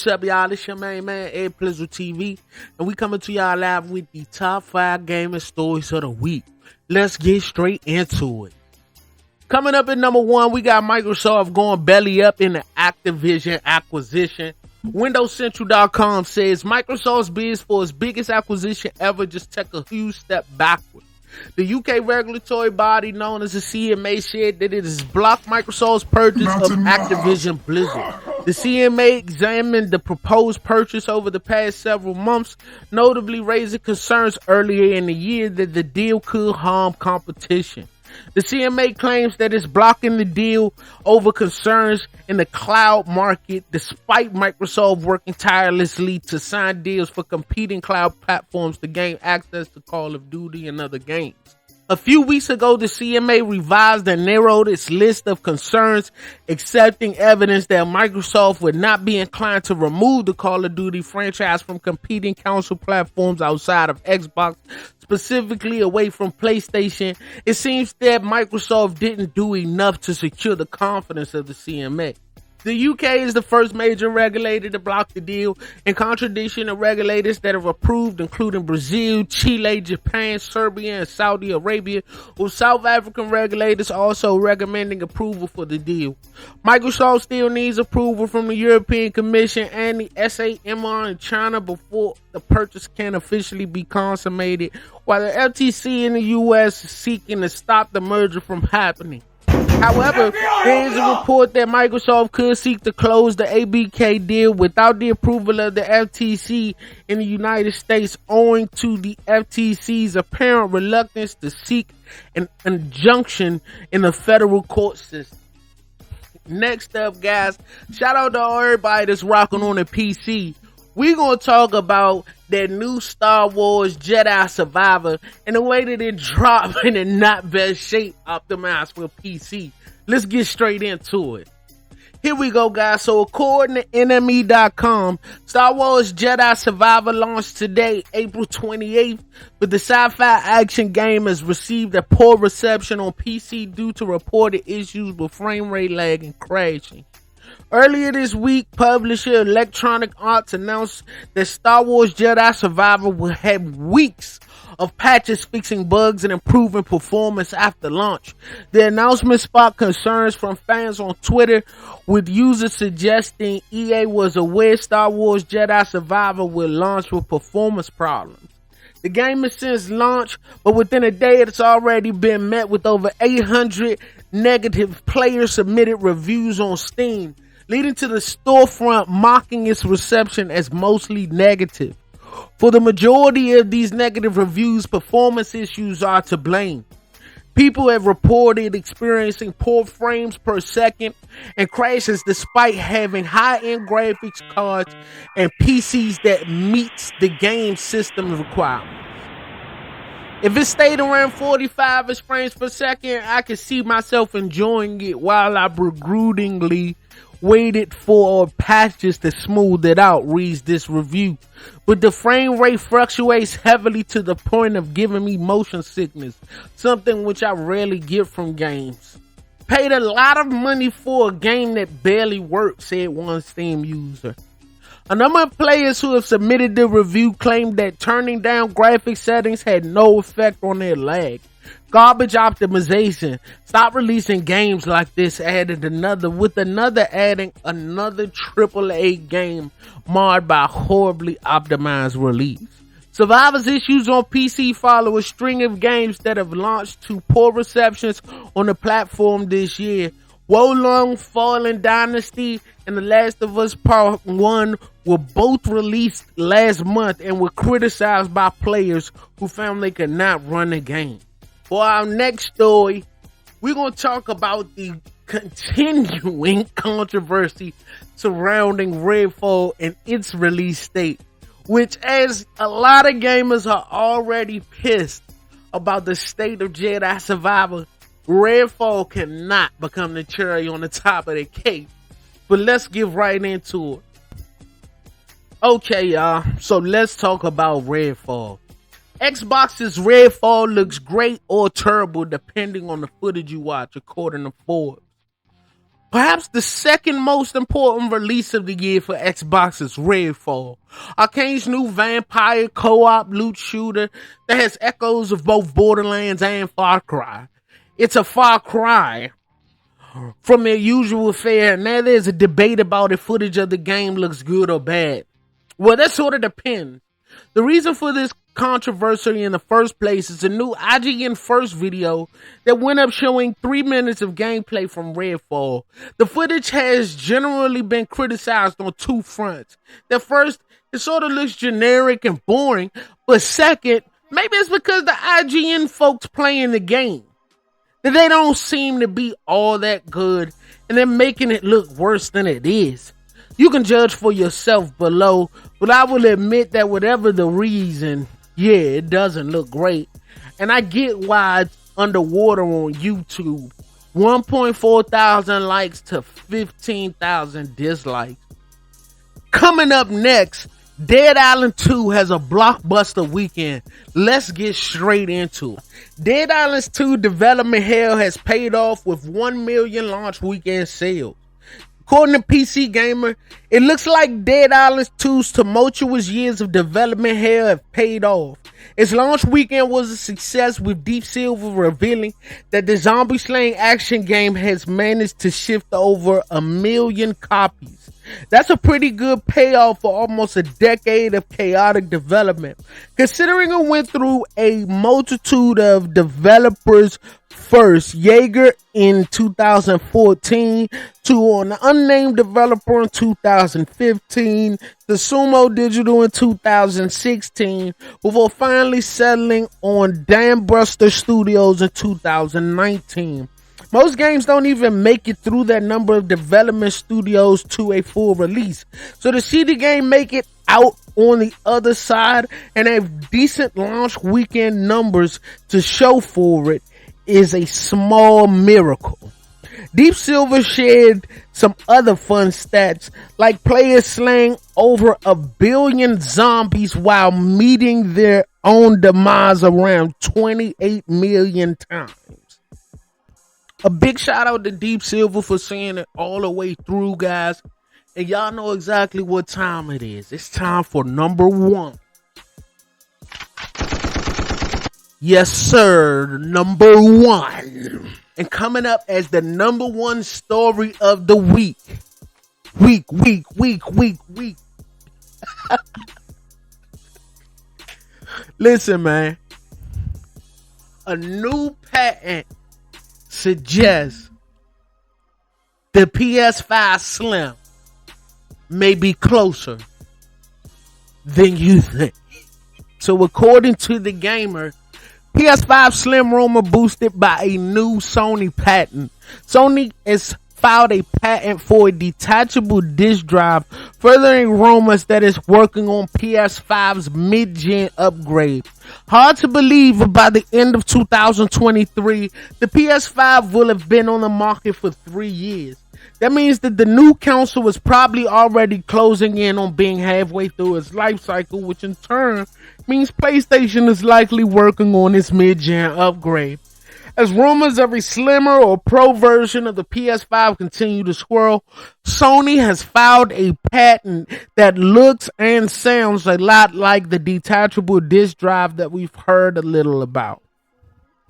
What's up, y'all? It's your main man, Ed Plizzle TV, and we coming to y'all live with the top 5 gaming stories of the week. Let's get straight into it. Coming up at number 1, we got Microsoft going belly up in the Activision acquisition. WindowsCentral.com says Microsoft's bids for its biggest acquisition ever just took a huge step backward. The UK regulatory body known as the CMA said that it has blocked Microsoft's purchase of Activision Blizzard. The CMA examined the proposed purchase over the past several months, notably raising concerns earlier in the year that the deal could harm competition. The CMA claims that it's blocking the deal over concerns in the cloud market, despite Microsoft working tirelessly to sign deals for competing cloud platforms to gain access to Call of Duty and other games. A few weeks ago, the CMA revised and narrowed its list of concerns, accepting evidence that Microsoft would not be inclined to remove the Call of Duty franchise from competing console platforms outside of Xbox, specifically away from PlayStation. It seems that Microsoft didn't do enough to secure the confidence of the CMA. The UK is the first major regulator to block the deal, in contradiction of regulators that have approved, including Brazil, Chile, Japan, Serbia, and Saudi Arabia, with South African regulators also recommending approval for the deal. Microsoft still needs approval from the European Commission and the SAMR in China before the purchase can officially be consummated, while the FTC in the US is seeking to stop the merger from happening. However, there is a report that Microsoft could seek to close the ABK deal without the approval of the FTC in the United States, owing to the FTC's apparent reluctance to seek an injunction in the federal court system. Next up, guys, shout out to everybody that's rocking on the PC. We're going to talk about that new Star Wars Jedi Survivor and the way that it dropped in a not best shape optimized for PC. Let's get straight into it. Here we go, guys. So according to NME.com, Star Wars Jedi Survivor launched today, April 28th, but the sci-fi action game has received a poor reception on PC due to reported issues with frame rate lag and crashing. Earlier this week, publisher Electronic Arts announced that Star Wars Jedi Survivor will have weeks of patches fixing bugs and improving performance after launch. The announcement sparked concerns from fans on Twitter, with users suggesting EA was aware Star Wars Jedi Survivor will launch with performance problems. The game has since launched, but within a day it's already been met with over 800 negative player-submitted reviews on Steam, leading to the storefront mocking its reception as mostly negative. For the majority of these negative reviews, performance issues are to blame. People have reported experiencing poor frames per second and crashes despite having high-end graphics cards and PCs that meets the game system requirements. If it stayed around 45 frames per second, I could see myself enjoying it while I begrudgingly waited for patches to smooth it out, reads this review. But the frame rate fluctuates heavily to the point of giving me motion sickness, something which I rarely get from games. Paid a lot of money for a game that barely works, said one Steam user. A number of players who have submitted the review claimed that turning down graphic settings had no effect on their lag. Garbage optimization. Stop releasing games like this, adding another adding another AAA game marred by a horribly optimized release. Survivor's issues on PC follow a string of games that have launched to poor receptions on the platform this year. Wolong Fallen Dynasty and The Last of Us Part 1 were both released last month and were criticized by players who found they could not run the game. For our next story, we're going to talk about the continuing controversy surrounding Redfall and its release date, which, as a lot of gamers are already pissed about the state of Jedi Survivor, Redfall cannot become the cherry on the top of the cake. But let's get right into it. Okay, y'all, so let's talk about Redfall. Xbox's Redfall looks great or terrible depending on the footage you watch, according to Forbes. Perhaps the second most important release of the year for Xbox is Redfall, Arcane's new vampire co-op loot shooter that has echoes of both Borderlands and Far Cry. It's a far cry from their usual fare, and now there's a debate about if footage of the game looks good or bad. Well, that sort of depends. The reason for this controversy in the first place is a new IGN first video that went up showing 3 minutes of gameplay from Redfall. The footage has generally been criticized on two fronts. That first, it sort of looks generic and boring, but second, maybe it's because the IGN folks playing the game, that they don't seem to be all that good, and they're making it look worse than it is. You can judge for yourself below, but I will admit that whatever the reason, yeah, it doesn't look great. And I get why it's underwater on YouTube. 1.4 thousand likes to 15,000 dislikes. Coming up next, Dead Island 2 has a blockbuster weekend. Let's get straight into it. Dead Island 2 development hell has paid off with 1 million launch weekend sales. According to PC Gamer, it looks like Dead Island 2's tumultuous years of development hell have paid off. Its launch weekend was a success, with Deep Silver revealing that the zombie slaying action game has managed to shift over 1 million copies. That's a pretty good payoff for almost a decade of chaotic development, considering it went through a multitude of developers. First, Jaeger in 2014, to an unnamed developer in 2015, the Sumo Digital in 2016, before finally settling on Dambuster Studios in 2019. Most games don't even make it through that number of development studios to a full release. So to see the game make it out on the other side and have decent launch weekend numbers to show for it is a small miracle. Deep Silver shared some other fun stats, like players slaying over 1 billion zombies while meeting their own demise around 28 million times. A big shout out to Deep Silver for seeing it all the way through, guys. And y'all know exactly what time it is. It's time for number one. Yes, sir. Number one. And coming up as the number one story of the week. Week. Listen, man. A new patent suggests the PS5 Slim may be closer than you think. So according to the Gamer, PS5 Slim rumor boosted by a new Sony patent. Sony has filed a patent for a detachable disk drive, furthering rumors that it's working on PS5's mid-gen upgrade. Hard to believe, but by the end of 2023, the PS5 will have been on the market for 3 years. That means that the new console is probably already closing in on being halfway through its life cycle, which in turn means PlayStation is likely working on its mid-gen upgrade. As rumors of a slimmer or pro version of the PS5 continue to swirl, Sony has filed a patent that looks and sounds a lot like the detachable disk drive that we've heard a little about.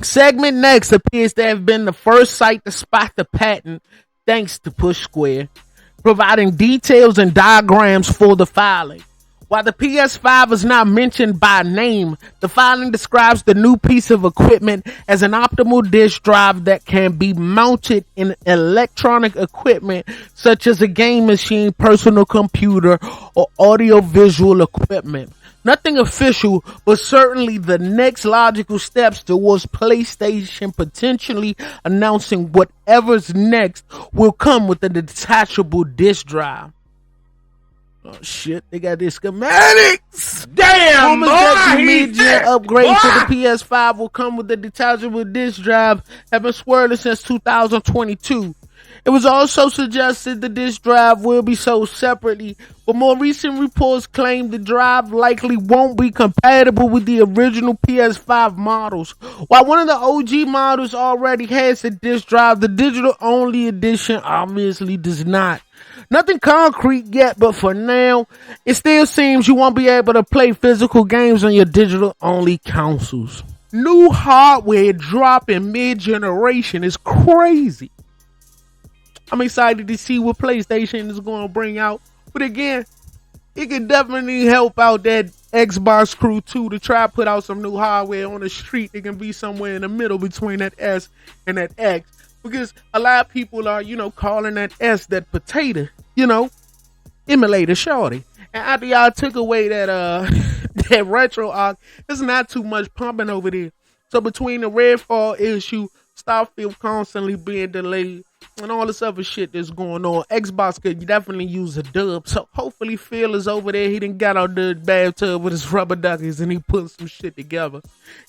Segment Next appears to have been the first site to spot the patent, thanks to Push Square, providing details and diagrams for the filing. While the PS5 is not mentioned by name, the filing describes the new piece of equipment as an optimal disk drive that can be mounted in electronic equipment such as a game machine, personal computer, or audio-visual equipment. Nothing official, but certainly the next logical steps towards PlayStation potentially announcing whatever's next will come with the detachable disk drive. Oh shit, they got their schematics. Damn, that the mid-gen upgrade to the PS5 will come with the detachable disk drive have been swirling since 2022. It was also suggested the disk drive will be sold separately, but more recent reports claim the drive likely won't be compatible with the original PS5 models. While one of the OG models already has a disk drive, the digital only edition obviously does not. Nothing concrete yet, but for now, it still seems you won't be able to play physical games on your digital only consoles. New hardware dropping mid-generation is crazy. I'm excited to see what PlayStation is going to bring out. But again, it can definitely help out that Xbox crew too to try to put out some new hardware on the street. It can be somewhere in the middle between that S and that X. Because a lot of people are, calling that S that potato, emulator shorty. And after y'all took away that that retro arc, there's not too much pumping over there. So between the Redfall issue, Starfield constantly being delayed, and all this other shit that's going on, Xbox could definitely use a dub. So hopefully Phil is over there. He done got out the bathtub with his rubber duckies and he put some shit together.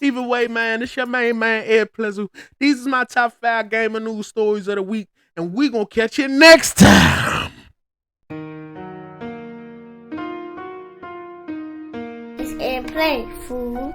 Either way, man, it's your main man, Ed Pleasant. These is my top 5 gamer news stories of the week, and we gonna catch you next time. It's Ed Play, fool.